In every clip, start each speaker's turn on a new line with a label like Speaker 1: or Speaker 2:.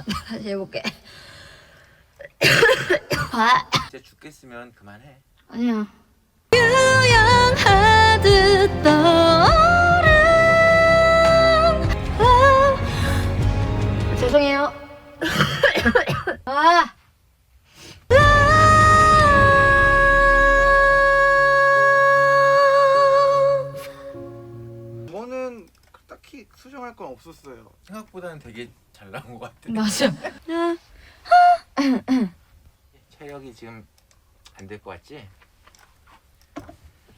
Speaker 1: 다시 해볼게.
Speaker 2: 진짜 죽겠으면 그만해.
Speaker 1: 아니야. 유연하듯 떠오른 죄송해요. 아.
Speaker 3: 저는 딱히 수정할 건 없었어요.
Speaker 2: 생각보다는 되게 잘 나온 것 같아.
Speaker 1: 맞아.
Speaker 2: 체력이 지금 안 될 것 같지?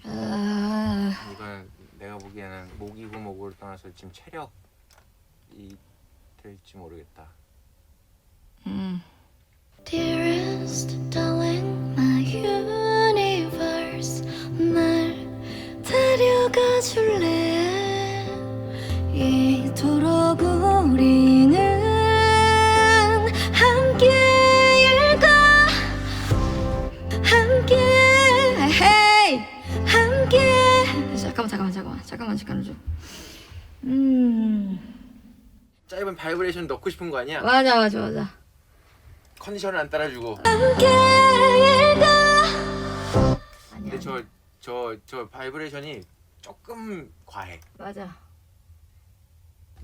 Speaker 2: 이건 내가 보기에는 목이고 목을 떠나서 지금 체력이 될지 모르겠다.
Speaker 1: Dearest darling, my universe, 날 데려가 줄래? 이토록 우리는 함께일까? 함께, hey, 함께. 잠깐만 좀.
Speaker 2: 짧은 바이브레이션 넣고 싶은 거 아니야?
Speaker 1: 맞아.
Speaker 2: 컨디션을 안 따라주고.
Speaker 1: 함께일까?
Speaker 2: 근데 저 바이브레이션이 조금 과해.
Speaker 1: 맞아.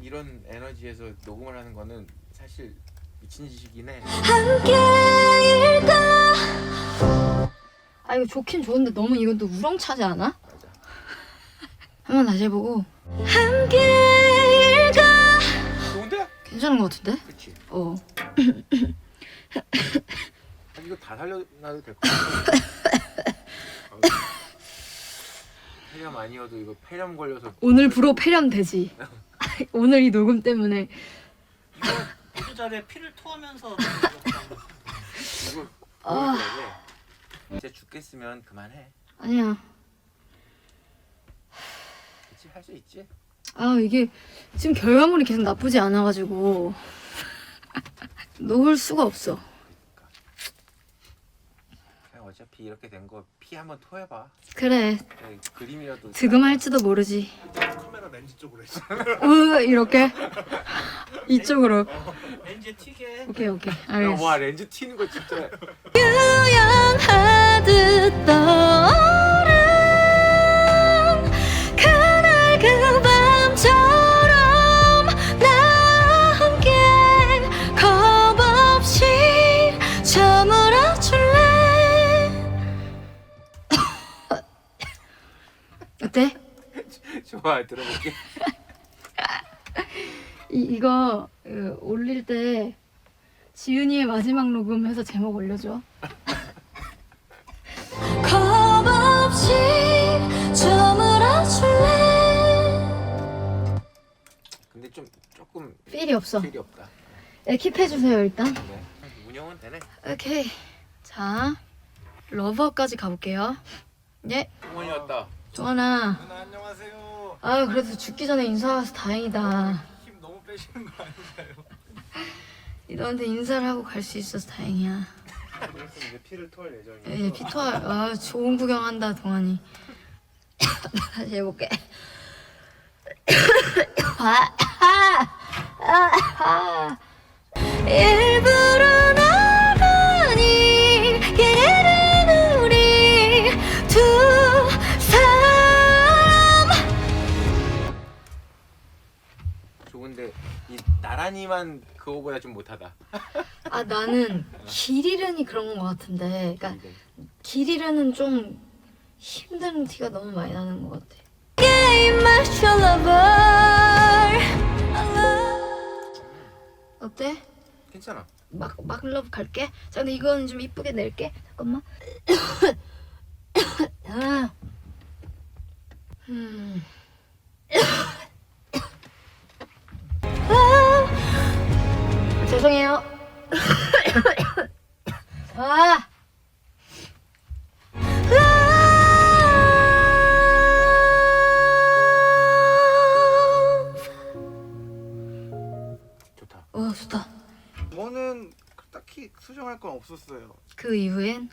Speaker 2: 이런 에너지에서 녹음을 하는 거는 사실 미친 짓이긴 해.
Speaker 1: 함께일까? 아 이거 좋긴 좋은데 너무 이건 또 우렁차지 않아?
Speaker 2: 맞아.
Speaker 1: 한번 다시 해보고. 함께일까?
Speaker 2: 좋은데?
Speaker 1: 괜찮은 것 같은데?
Speaker 2: 그치. 이거 다 살려놔도 될 것 같아. 폐렴 아니어도 이거 폐렴 걸려서
Speaker 1: 오늘 불어 폐렴 되지. 오늘 이 녹음 때문에.
Speaker 4: 이거 보도자료에 피를 토하면서
Speaker 2: 이거
Speaker 1: 아.
Speaker 2: 진짜 죽겠으면 그만해.
Speaker 1: 아니야.
Speaker 2: 그치? 할 수 있지?
Speaker 1: 아 이게 지금 결과물이 계속 나쁘지 않아가지고 놓을 수가 없어.
Speaker 2: 그냥 어차피 이렇게 된 거 피 한번 토해봐.
Speaker 1: 그래.
Speaker 2: 그림이라도
Speaker 1: 득음할지도 모르지.
Speaker 3: 카메라 렌즈 쪽으로 했어.
Speaker 1: 이렇게 이쪽으로.
Speaker 4: 렌즈에 튀게.
Speaker 1: 오케이 알겠어.
Speaker 2: 와 렌즈 튀는 거 진짜.
Speaker 1: 유연하듯 떠오른 그날 그 밤처럼 나와 함께 겁없이 저물어줄래? 어때?
Speaker 2: 좋아 들어볼게.
Speaker 1: 이거 올릴 때 지은이의 마지막 녹음해서 제목 올려줘. 겁없이 저물어줄래?
Speaker 2: 근데 조금
Speaker 1: 필이 없어.
Speaker 2: 필이 없다.
Speaker 1: 킵해주세요 일단.
Speaker 2: 네. 운영은 되네.
Speaker 1: 오케이. 자 러버까지 가볼게요. 예.
Speaker 2: 동원이 왔다.
Speaker 1: 조원아.
Speaker 3: 누나 안녕하세요.
Speaker 1: 아유 그래도 죽기 전에 인사 와서 다행이다.
Speaker 3: 힘 너무 빼시는 거 아닌가요?
Speaker 1: 너한테 인사를 하고 갈 수 있어서 다행이야.
Speaker 3: 그래서 이제 피를 토할 예정이에요.
Speaker 1: 예, 피토할. 아 좋은 구경한다 동환이. 다시 해볼게. 일부러 나가니 얘는 우리 두 사람.
Speaker 2: 좋은데 이 나란히만 그거보다 좀 못하다.
Speaker 1: 아 나는 길 잃으니 그런 것 같은데. 그러니까 길 잃으는 좀 힘든 티가 너무 많이 나는 것 같아. 어때?
Speaker 2: 괜찮아.
Speaker 1: 막 러브 갈게. 자 근데 이거는 좀 이쁘게 낼게. 잠깐만. 아. 죄송해요. 아.
Speaker 2: 좋다.
Speaker 1: 좋다.
Speaker 3: 저는 딱히 수정할 건 없었어요.
Speaker 1: 그 이후엔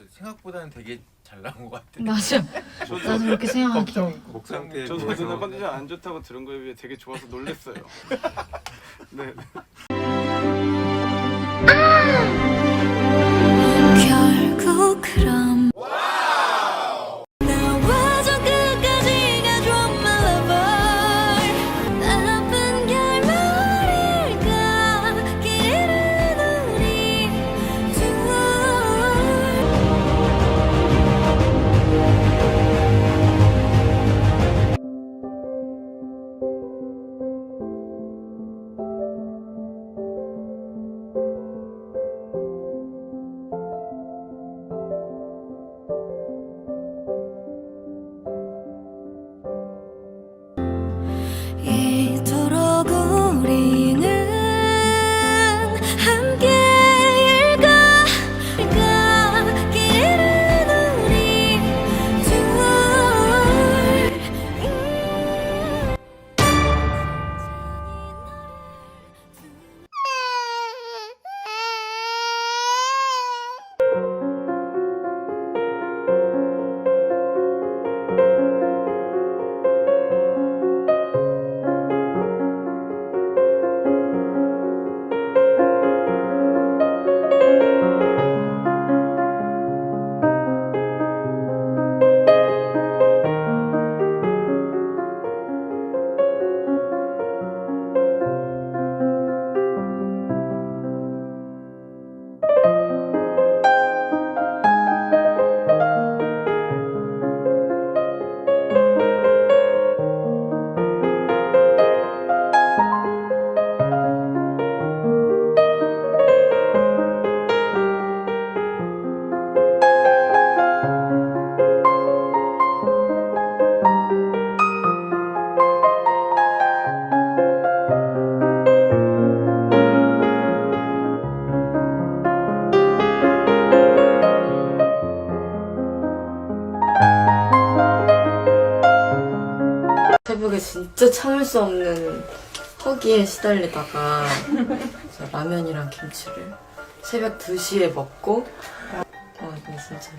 Speaker 2: 생각보다는 되게 잘 나온 것 같아.
Speaker 1: 맞아. 나도 그렇게 생각해.
Speaker 2: 목 상태에
Speaker 3: 저도
Speaker 2: 비해서
Speaker 3: 누나 컨디션 안 좋다고 들은 거에 비해 되게 좋아서 놀랬어요. 네.
Speaker 5: 새벽에 진짜 참을 수 없는 허기에 시달리다가 저 라면이랑 김치를 새벽 2시에 먹고 근데 진짜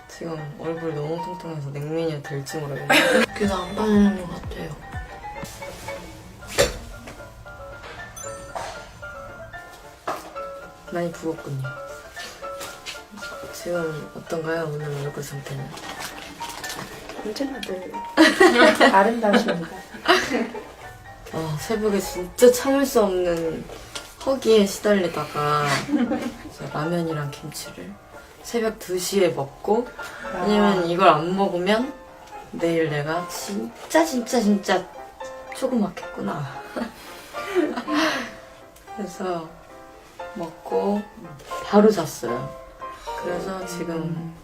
Speaker 5: 지금 얼굴 너무 통통해서 냉면이 될지 모르겠네요. 그래서 안 빠지는 것 같아요. 많이 부었군요. 지금 어떤가요? 오늘 얼굴 상태는?
Speaker 6: 언제나 늘 아름다우십니다.
Speaker 5: 새벽에 진짜 참을 수 없는 허기에 시달리다가 저 라면이랑 김치를 새벽 2시에 먹고 왜냐면 이걸 안 먹으면 내일 내가 진짜 조그맣겠구나. 그래서 먹고 바로 잤어요. 그래서 지금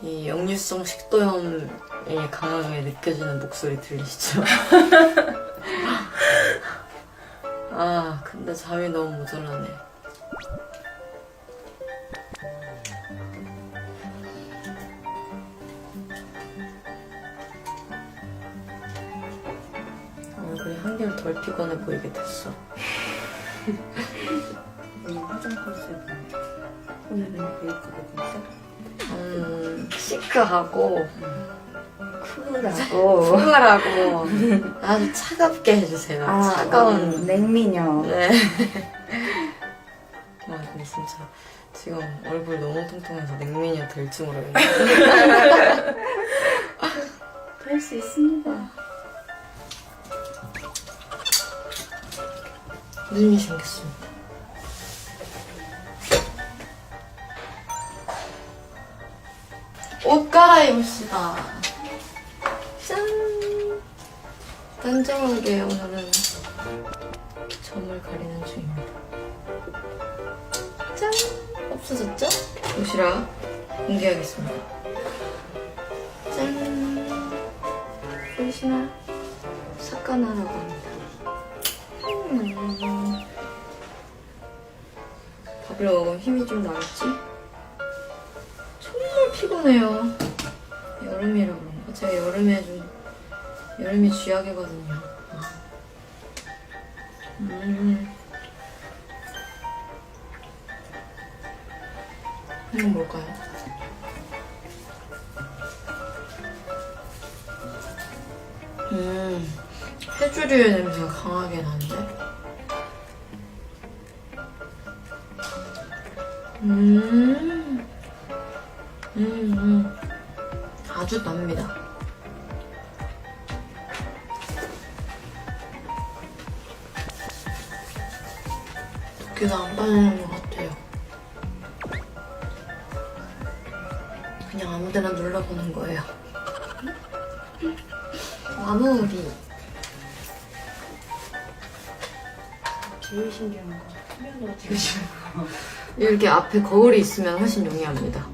Speaker 5: 이 역류성 식도염이 강하게 느껴지는 목소리 들리시죠? 근데 잠이 너무 모자라네. 얼굴이 한결 덜 피곤해 보이게 됐어.
Speaker 6: 오늘 화장 컨셉은 오늘은 메이크업이 진짜
Speaker 5: 시크하고
Speaker 6: 쿨하고
Speaker 5: 쿨하고 아주 차갑게 해주세요. 차가운
Speaker 6: 냉미녀.
Speaker 5: 네. 근데 진짜 지금 얼굴 너무 통통해서 냉면이 될지 모르겠네.
Speaker 6: 될 수 있습니다.
Speaker 5: 눈이 생겼습니다. 옷 갈아입읍시다. 짠! 단정하게 오늘은 점을 가리는 중입니다. 짠! 없어졌죠? 옷이라 공개하겠습니다. 짠! 보이시나요? 사카나라고 합니다. 밥을 먹으면 힘이 좀 나겠지? 정말 피곤해요. 여름이라 그런가? 제가 여름이 쥐약이거든요. 이건 뭘까요? 해조류의 냄새가 강하게 나는데? 아주 납니다. 두께가 안 빠지는 것 같아요. 그냥 아무데나 눌러보는 거예요. 마무리.
Speaker 6: 제일 신기한 거.
Speaker 5: 이렇게 앞에 거울이 있으면 훨씬 용이합니다.